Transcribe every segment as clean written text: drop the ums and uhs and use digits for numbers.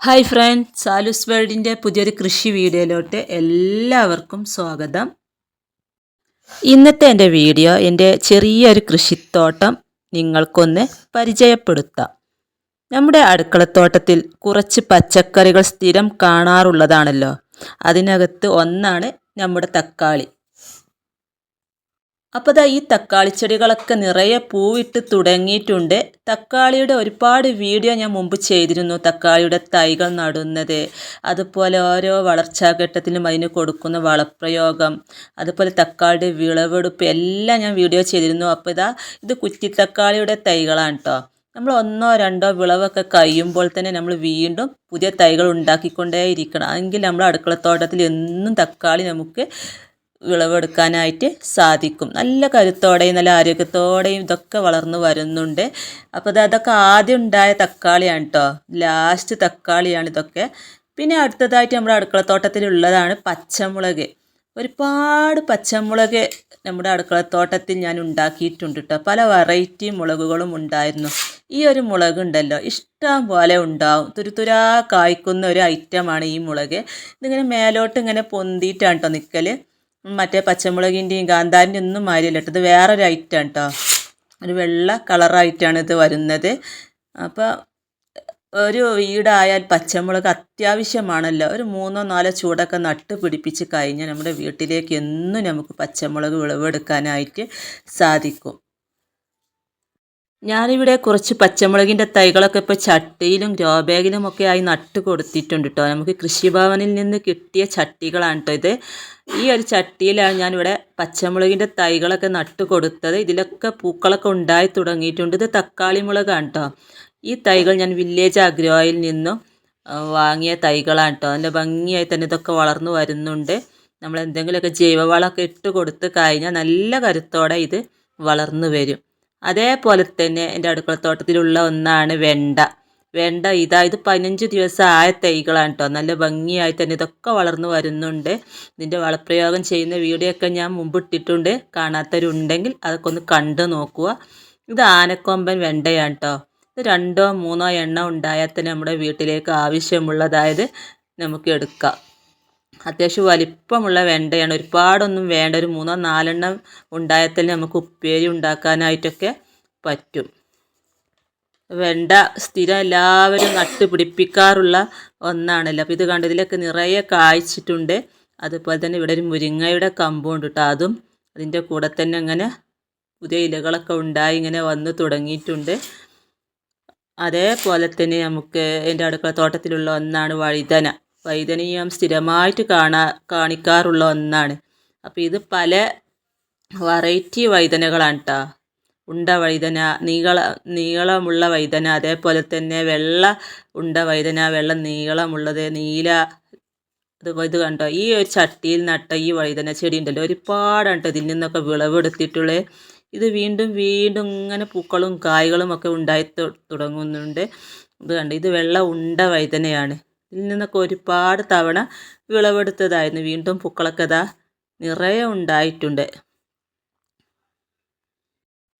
Hi friends, സാലൂസ് വേൾഡിൻ്റെ പുതിയൊരു കൃഷി വീഡിയോയിലോട്ട് എല്ലാവർക്കും സ്വാഗതം. ഇന്നത്തെ എൻ്റെ വീഡിയോ എൻ്റെ ചെറിയൊരു കൃഷിത്തോട്ടം നിങ്ങൾക്കൊന്ന് പരിചയപ്പെടുത്താം. നമ്മുടെ അടുക്കളത്തോട്ടത്തിൽ കുറച്ച് പച്ചക്കറികൾ സ്ഥിരം കാണാറുള്ളതാണല്ലോ. അതിനകത്ത് ഒന്നാണ് നമ്മുടെ തക്കാളി. അപ്പോൾ ഈ തക്കാളി ചെടികളൊക്കെ നിറയെ പൂവിട്ട് തുടങ്ങിയിട്ടുണ്ട്. തക്കാളിയുടെ ഒരുപാട് വീഡിയോ ഞാൻ മുമ്പ് ചെയ്തിരുന്നു. തക്കാളിയുടെ തൈകൾ നടുന്നത്, അതുപോലെ ഓരോ വളർച്ചാഘട്ടത്തിലും അതിന് കൊടുക്കുന്ന വളപ്രയോഗം, അതുപോലെ തക്കാളിയുടെ വിളവെടുപ്പ് എല്ലാം ഞാൻ വീഡിയോ ചെയ്തിരുന്നു. അപ്പോൾ ഇത് കുറ്റിത്തക്കാളിയുടെ തൈകളാണ് കേട്ടോ. നമ്മൾ ഒന്നോ രണ്ടോ വിളവൊക്കെ കഴിയുമ്പോൾ തന്നെ നമ്മൾ വീണ്ടും പുതിയ തൈകൾ ഉണ്ടാക്കിക്കൊണ്ടേയിരിക്കണം. എങ്കിൽ നമ്മുടെ അടുക്കളത്തോട്ടത്തിൽ എന്നും തക്കാളി നമുക്ക് വിളവെടുക്കാനായിട്ട് സാധിക്കും. നല്ല കരുത്തോടെയും നല്ല ആരോഗ്യത്തോടെയും ഇതൊക്കെ വളർന്നു വരുന്നുണ്ട്. അപ്പോൾ അതൊക്കെ ആദ്യം ഉണ്ടായ തക്കാളിയാണ് കേട്ടോ, ലാസ്റ്റ് തക്കാളിയാണ് ഇതൊക്കെ. പിന്നെ അടുത്തതായിട്ട് നമ്മുടെ അടുക്കളത്തോട്ടത്തിലുള്ളതാണ് പച്ചമുളക്. ഒരുപാട് പച്ചമുളക് നമ്മുടെ അടുക്കളത്തോട്ടത്തിൽ ഞാൻ ഉണ്ടാക്കിയിട്ടുണ്ട് കേട്ടോ. പല വെറൈറ്റി മുളകുകളും ഉണ്ടായിരുന്നു. ഈ ഒരു മുളക് ഉണ്ടല്ലോ, ഇഷ്ടം പോലെ ഉണ്ടാവും. തുരുതുരാ കായ്ക്കുന്ന ഒരു ഐറ്റമാണ് ഈ മുളക്. ഇതിങ്ങനെ മേലോട്ട് ഇങ്ങനെ പൊന്തിയിട്ടാണ് കേട്ടോ നിൽക്കൽ. മറ്റേ പച്ചമുളകിൻ്റെയും കാന്താരിൻ്റെ ഒന്നും മാരിയല്ല കേട്ടോ. ഇത് വേറൊരു ഐറ്റമാണ് കേട്ടോ, ഒരു വെള്ള കളറായിട്ടാണ് ഇത് വരുന്നത്. അപ്പോൾ ഒരു വീടായാൽ പച്ചമുളക് അത്യാവശ്യമാണല്ലോ. ഒരു 3-4 ചൂടൊക്കെ നട്ട് പിടിപ്പിച്ച് കഴിഞ്ഞാൽ നമ്മുടെ വീട്ടിലേക്ക് എന്നും നമുക്ക് പച്ചമുളക് വിളവെടുക്കാനായിട്ട് സാധിക്കും. ഞാനിവിടെ കുറച്ച് പച്ചമുളകിൻ്റെ തൈകളൊക്കെ ഇപ്പോൾ ചട്ടിയിലും ഗ്രോ ബാഗിലും ഒക്കെ ആയി നട്ട് കൊടുത്തിട്ടുണ്ട് കേട്ടോ. നമുക്ക് കൃഷിഭവനിൽ നിന്ന് കിട്ടിയ ചട്ടികളാണ് കേട്ടോ ഇത്. ഈ ഒരു ചട്ടിയിലാണ് ഞാനിവിടെ പച്ചമുളകിൻ്റെ തൈകളൊക്കെ നട്ട് കൊടുത്തത്. ഇതിലൊക്കെ പൂക്കളൊക്കെ ഉണ്ടായി തുടങ്ങിയിട്ടുണ്ട്. ഇത് തക്കാളി മുളകാണ് കേട്ടോ. ഈ തൈകൾ ഞാൻ വില്ലേജ് അഗ്രോയിൽ നിന്നും വാങ്ങിയ തൈകളാണ് കേട്ടോ. നല്ല ഭംഗിയായി തന്നെ ഇതൊക്കെ വളർന്നു വരുന്നുണ്ട്. നമ്മൾ എന്തെങ്കിലുമൊക്കെ ജൈവവളമൊക്കെ ഇട്ട് കൊടുത്ത് കഴിഞ്ഞാൽ നല്ല കരുത്തോടെ ഇത് വളർന്നു വരും. അതേപോലെ തന്നെ എൻ്റെ അടുക്കളത്തോട്ടത്തിലുള്ള ഒന്നാണ് വെണ്ട. ഇത് 15 ദിവസം ആയ തൈകളാണ് കേട്ടോ. നല്ല ഭംഗിയായി തന്നെ ഇതൊക്കെ വളർന്നു വരുന്നുണ്ട്. ഇതിൻ്റെ വളപ്രയോഗം ചെയ്യുന്ന വീഡിയോ ഒക്കെ ഞാൻ മുമ്പ് ഇട്ടിട്ടുണ്ട്. കാണാത്തവരുണ്ടെങ്കിൽ അതൊക്കെ ഒന്ന് കണ്ടു നോക്കുക. ഇത് ആനക്കൊമ്പൻ വെണ്ടയാണ് കേട്ടോ. ഇത് 2-3 എണ്ണം ഉണ്ടായാൽ തന്നെ നമ്മുടെ വീട്ടിലേക്ക് ആവശ്യമുള്ളതായത് നമുക്ക് എടുക്കാം. അത്യാവശ്യം വലിപ്പമുള്ള വെണ്ടയാണ്. ഒരുപാടൊന്നും വേണ്ട. ഒരു 3-4 എണ്ണം ഉണ്ടായാൽ തന്നെ നമുക്ക് ഉപ്പേരി ഉണ്ടാക്കാനായിട്ടൊക്കെ പറ്റും. വെണ്ട സ്ഥിരം എല്ലാവരും നട്ട് പിടിപ്പിക്കാറുള്ള ഒന്നാണല്ലോ. അപ്പോൾ ഇത് കണ്ടതിലൊക്കെ നിറയെ കായ്ച്ചിട്ടുണ്ട്. അതുപോലെ തന്നെ ഇവിടെ ഒരു മുരിങ്ങയുടെ കമ്പുണ്ട് കേട്ടോ. അതും അതിൻ്റെ കൂടെ തന്നെ അങ്ങനെ പുതിയ ഇലകളൊക്കെ ഉണ്ടായി ഇങ്ങനെ വന്ന് തുടങ്ങിയിട്ടുണ്ട്. അതേപോലെ തന്നെ നമുക്ക് എൻ്റെ അടുക്കളത്തോട്ടത്തിലുള്ള ഒന്നാണ് വഴുതനയും സ്ഥിരമായിട്ട് കാണിക്കാറുള്ള ഒന്നാണ്. അപ്പോൾ ഇത് പല വെറൈറ്റി വഴുതനകളാണ് കേട്ടോ. ഉണ്ട വഴുതന, നീളമുള്ള വഴുതന, അതേപോലെ തന്നെ വെള്ള ഉണ്ട വഴുതന, വെള്ള നീളമുള്ളത്, നീല. ഇത് കണ്ടോ, ഈ ഒരു ചട്ടിയിൽ നട്ട ഈ വഴുതന ചെടി ഉണ്ടല്ലോ, ഒരുപാടാണ് കേട്ടോ ഇതിൽ നിന്നൊക്കെ വിളവെടുത്തിട്ടുള്ളത്. ഇത് വീണ്ടും വീണ്ടും ഇങ്ങനെ പൂക്കളും കായ്കളും ഒക്കെ ഉണ്ടായി തുടങ്ങുന്നുണ്ട്. ഇത് കണ്ടോ, ഇത് വെള്ള ഉണ്ട വഴുതനയാണ്. ഇതിൽ നിന്നൊക്കെ ഒരുപാട് തവണ വിളവെടുത്തതായിരുന്നു. വീണ്ടും പൂക്കളൊക്കെ നിറയെ ഉണ്ടായിട്ടുണ്ട്.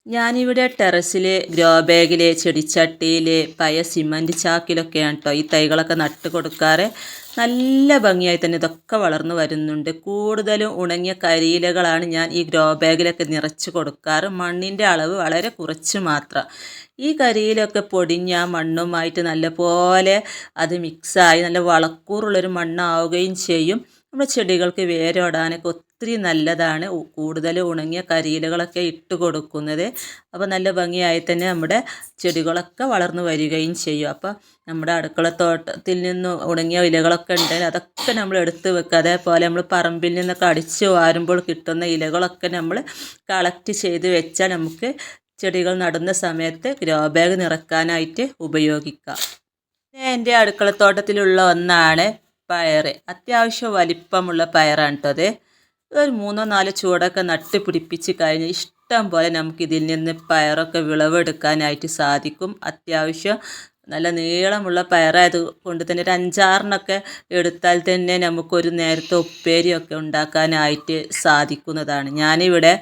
ഞാനിവിടെ ടെറസിൽ, ഗ്രോ ബാഗിൽ, ചെടിച്ചട്ടിയിൽ, പഴയ സിമൻറ്റ് ചാക്കിലൊക്കെയാണ് കേട്ടോ ഈ തൈകളൊക്കെ നട്ട് കൊടുക്കാറ്. നല്ല ഭംഗിയായി തന്നെ ഇതൊക്കെ വളർന്നു വരുന്നുണ്ട്. കൂടുതലും ഉണങ്ങിയ കരിയിലകളാണ് ഞാൻ ഈ ഗ്രോ ബാഗിലൊക്കെ നിറച്ച് കൊടുക്കാറ്. മണ്ണിൻ്റെ അളവ് വളരെ കുറച്ച് മാത്രം. ഈ കരിയിലൊക്കെ പൊടിഞ്ഞ മണ്ണുമായിട്ട് നല്ലപോലെ അത് മിക്സായി നല്ല വളക്കൂറുള്ളൊരു മണ്ണാവുകയും ചെയ്യും. നമ്മുടെ ചെടികൾക്ക് വേരോടാനൊക്കെ ഒത്തിരി നല്ലതാണ് കൂടുതൽ ഉണങ്ങിയ കരിയിലകളൊക്കെ ഇട്ട് കൊടുക്കുന്നത്. അപ്പോൾ നല്ല ഭംഗിയായി തന്നെ നമ്മുടെ ചെടികളൊക്കെ വളർന്നു വരികയും ചെയ്യും. അപ്പോൾ നമ്മുടെ അടുക്കളത്തോട്ടത്തിൽ നിന്ന് ഉണങ്ങിയ ഇലകളൊക്കെ ഉണ്ടെങ്കിൽ അതൊക്കെ നമ്മൾ എടുത്ത് വെക്കുക. അതേപോലെ നമ്മൾ പറമ്പിൽ നിന്നൊക്കെ അടിച്ച് വാരുമ്പോൾ കിട്ടുന്ന ഇലകളൊക്കെ നമ്മൾ കളക്ട് ചെയ്ത് വെച്ചാൽ നമുക്ക് ചെടികൾ നടുന്ന സമയത്ത് ഗ്രോ ബാഗ് നിറക്കാനായിട്ട് ഉപയോഗിക്കാം. എൻ്റെ അടുക്കളത്തോട്ടത്തിലുള്ള ഒന്നാണ് പയർ. അത്യാവശ്യം വലിപ്പമുള്ള പയറാണ് കേട്ടോ അത്. ഒരു 3-4 ചൂടൊക്കെ നട്ട് പിടിപ്പിച്ച് കഴിഞ്ഞ് ഇഷ്ടം പോലെ നമുക്ക് ഇതിൽ നിന്ന് പയറൊക്കെ വിളവെടുക്കാനായിട്ട് സാധിക്കും. അത്യാവശ്യം നല്ല നീളമുള്ള പയറായത് കൊണ്ട് തന്നെ ഒരു 5-6 എടുത്താൽ തന്നെ നമുക്കൊരു നേരത്തെ ഉപ്പേരിയൊക്കെ ഉണ്ടാക്കാനായിട്ട് സാധിക്കുന്നതാണ്. ഞാനിവിടെ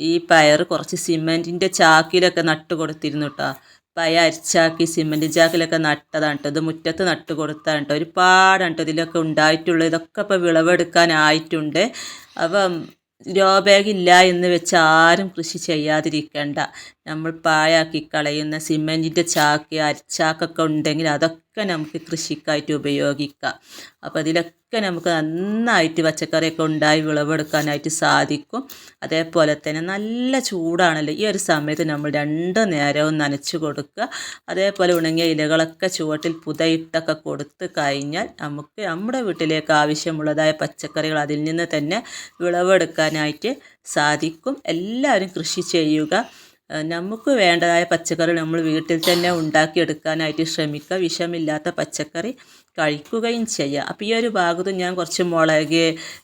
ഈ പയർ കുറച്ച് സിമെൻറ്റിൻ്റെ ചാക്കിലൊക്കെ നട്ട് കൊടുത്തിരുന്നു കേട്ടോ. പയ അരിച്ചാക്കി സിമൻറ്റ് ചാക്കിലൊക്കെ നട്ടതാണ് കേട്ടോ. ഇത് മുറ്റത്ത് നട്ട് കൊടുത്താണ് കേട്ടോ. ഒരുപാടാണ് കേട്ടോ ഇതിലൊക്കെ ഉണ്ടായിട്ടുള്ളത്. ഇതൊക്കെ ഇപ്പോൾ വിളവെടുക്കാനായിട്ടുണ്ട്. അപ്പം ഗ്രോ ബാഗ് ഇല്ല എന്ന് വെച്ച് ആരും കൃഷി ചെയ്യാതിരിക്കണ്ട. നമ്മൾ പാഴാക്കി കളയുന്ന സിമൻറ്റിൻ്റെ ചാക്ക് അരിച്ചാക്കൊക്കെ ഉണ്ടെങ്കിൽ അതൊക്കെ നമുക്ക് കൃഷിക്കായിട്ട് ഉപയോഗിക്കാം. അപ്പോൾ അതിലൊക്കെ നമുക്ക് നന്നായിട്ട് പച്ചക്കറിയൊക്കെ ഉണ്ടായി വിളവെടുക്കാനായിട്ട് സാധിക്കും. അതേപോലെ തന്നെ നല്ല ചൂടാണല്ലോ, ഈ ഒരു സമയത്ത് നമ്മൾ 2 നേരവും നനച്ച് കൊടുക്കുക. അതേപോലെ ഉണങ്ങിയ ഇലകളൊക്കെ ചുവട്ടിൽ പുതയിട്ടൊക്കെ കൊടുത്ത് കഴിഞ്ഞാൽ നമുക്ക് നമ്മുടെ വീട്ടിലേക്ക് ആവശ്യമുള്ളതായ പച്ചക്കറികൾ അതിൽ നിന്ന് തന്നെ വിളവെടുക്കാനായിട്ട് സാധിക്കും. എല്ലാവരും കൃഷി ചെയ്യുക. നമുക്ക് വേണ്ടതായ പച്ചക്കറി നമ്മൾ വീട്ടിൽ തന്നെ ഉണ്ടാക്കിയെടുക്കാനായിട്ട് ശ്രമിക്കുക. വിഷമില്ലാത്ത പച്ചക്കറി കഴിക്കുകയും ചെയ്യുക. അപ്പോൾ ഈ ഒരു ഭാഗത്ത് ഞാൻ കുറച്ച് മുളക്,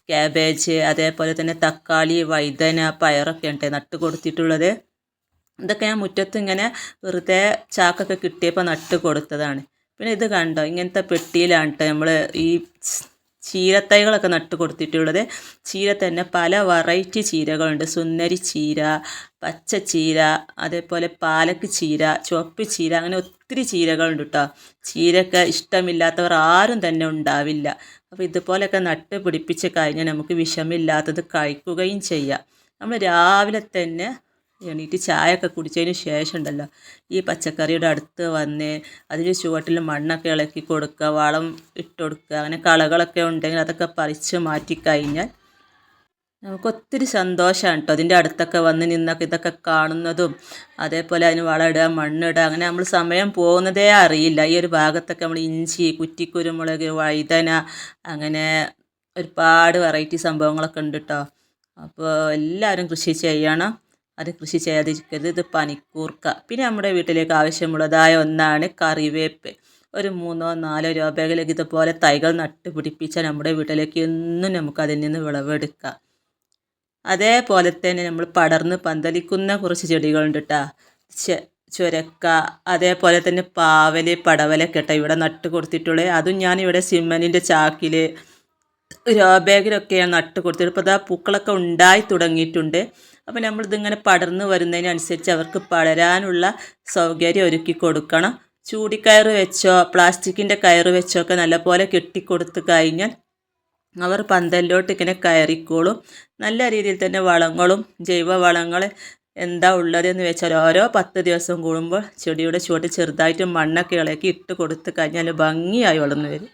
ക്യാബേജ്, അതേപോലെ തന്നെ തക്കാളി, വഴുതന, പയറൊക്കെ ഉണ്ട് നട്ട് കൊടുത്തിട്ടുള്ളത്. ഇതൊക്കെ ഞാൻ മുറ്റത്ത് ഇങ്ങനെ വെറുതെ ചാക്കൊക്കെ കിട്ടിയപ്പോൾ നട്ട് കൊടുത്തതാണ്. പിന്നെ ഇത് കണ്ടോ, ഇങ്ങനത്തെ പെട്ടിയിലാണ് കേട്ടോ നമ്മൾ ഈ ചീരത്തൈകളൊക്കെ നട്ട് കൊടുത്തിട്ടുള്ളത്. ചീര തന്നെ പല വെറൈറ്റി ചീരകളുണ്ട്. സുന്ദരി ചീര, പച്ച ചീര, അതേപോലെ പാലക്ക് ചീര, ചുവപ്പ് ചീര, അങ്ങനെ ഒത്തിരി ചീരകളുണ്ട് കേട്ടോ. ചീരയൊക്കെ ഇഷ്ടമില്ലാത്തവർ ആരും തന്നെ ഉണ്ടാവില്ല. അപ്പോൾ ഇതുപോലെയൊക്കെ നട്ട് പിടിപ്പിച്ച് കഴിഞ്ഞാൽ നമുക്ക് വിഷമില്ലാത്തത് കഴിക്കുകയും ചെയ്യാം. നമ്മൾ രാവിലെ തന്നെ എണീറ്റ് ചായയൊക്കെ കുടിച്ചതിന് ശേഷം ഉണ്ടല്ലോ ഈ പച്ചക്കറിയുടെ അടുത്ത് വന്ന് അതിന് ചുവട്ടിൽ മണ്ണൊക്കെ ഇളക്കി കൊടുക്കുക, വളം ഇട്ട് കൊടുക്കുക. അങ്ങനെ കളകളൊക്കെ ഉണ്ടെങ്കിൽ അതൊക്കെ പറിച്ച് മാറ്റിക്കഴിഞ്ഞാൽ നമുക്ക് ഒത്തിരി സന്തോഷമാണ് കേട്ടോ. അതിൻ്റെ അടുത്തൊക്കെ വന്ന് നിന്നൊക്കെ ഇതൊക്കെ കാണുന്നതും അതേപോലെ അതിന് വളമിടുക, മണ്ണിടുക, അങ്ങനെ നമ്മൾ സമയം പോകുന്നതേ അറിയില്ല. ഈ ഒരു ഭാഗത്തൊക്കെ നമ്മൾ ഇഞ്ചി, കുറ്റിക്കുരുമുളക്, വഴുതന, അങ്ങനെ ഒരുപാട് വെറൈറ്റി സംഭവങ്ങളൊക്കെ ഉണ്ട് കേട്ടോ. അപ്പോൾ എല്ലാവരും കൃഷി ചെയ്യണം. അത് കൃഷി ചെയ്യാതിരിക്കരുത്. ഇത് പനിക്കൂർക്ക. പിന്നെ നമ്മുടെ വീട്ടിലേക്ക് ആവശ്യമുള്ളതായ ഒന്നാണ് കറിവേപ്പ്. ഒരു 3-4 രൂപ ബാഗിലേക്ക് ഇതുപോലെ തൈകൾ നട്ട് പിടിപ്പിച്ചാൽ നമ്മുടെ വീട്ടിലേക്ക് എന്നും നമുക്ക് അതിൽ നിന്ന് വിളവെടുക്കാം. അതേപോലെ തന്നെ നമ്മൾ പടർന്ന് പന്തലിക്കുന്ന കുറച്ച് ചെടികളുണ്ട് കേട്ടോ. ചുരക്ക, അതേപോലെ തന്നെ പാവല്, പടവലൊക്കെ കേട്ടോ ഇവിടെ നട്ട് കൊടുത്തിട്ടുള്ളത്. അതും ഞാനിവിടെ സിമൻറ്റിൻ്റെ ചാക്കിൽ രോ ബാഗിലൊക്കെയാണ് നട്ട് കൊടുത്തിട്ട്. ഇപ്പോൾ പൂക്കളൊക്കെ ഉണ്ടായി തുടങ്ങിയിട്ടുണ്ട്. അപ്പോൾ നമ്മളിതിങ്ങനെ പടർന്ന് വരുന്നതിനനുസരിച്ച് അവർക്ക് പടരാനുള്ള സൗകര്യം ഒരുക്കി കൊടുക്കണം. ചൂടിക്കയറ് വെച്ചോ പ്ലാസ്റ്റിക്കിൻ്റെ കയറ് വെച്ചോ ഒക്കെ നല്ലപോലെ കെട്ടിക്കൊടുത്ത് കഴിഞ്ഞാൽ അവർ പന്തലിലോട്ട് ഇങ്ങനെ കയറിക്കോളും. നല്ല രീതിയിൽ തന്നെ വളങ്ങളും ജൈവ വളങ്ങൾ എന്താ ഉള്ളതെന്ന് വെച്ചാൽ ഓരോ 10 ദിവസം കൂടുമ്പോൾ ചെടിയുടെ ചുവട്ടിൽ ചെറുതായിട്ട് മണ്ണൊക്കെ ഇളക്കി ഇട്ട് കൊടുത്ത് കഴിഞ്ഞാൽ ഭംഗിയായി വളർന്നു വരും.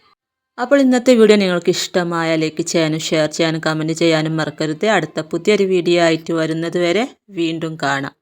അപ്പോൾ ഇന്നത്തെ വീഡിയോ നിങ്ങൾക്ക് ഇഷ്ടമായ ലൈക്ക് ചെയ്യാനും ഷെയർ ചെയ്യാനും കമൻറ്റ് ചെയ്യാനും മറക്കരുത്. അടുത്ത പുതിയൊരു വീഡിയോ ആയിട്ട് വരുന്നത് വരെ വീണ്ടും കാണാം.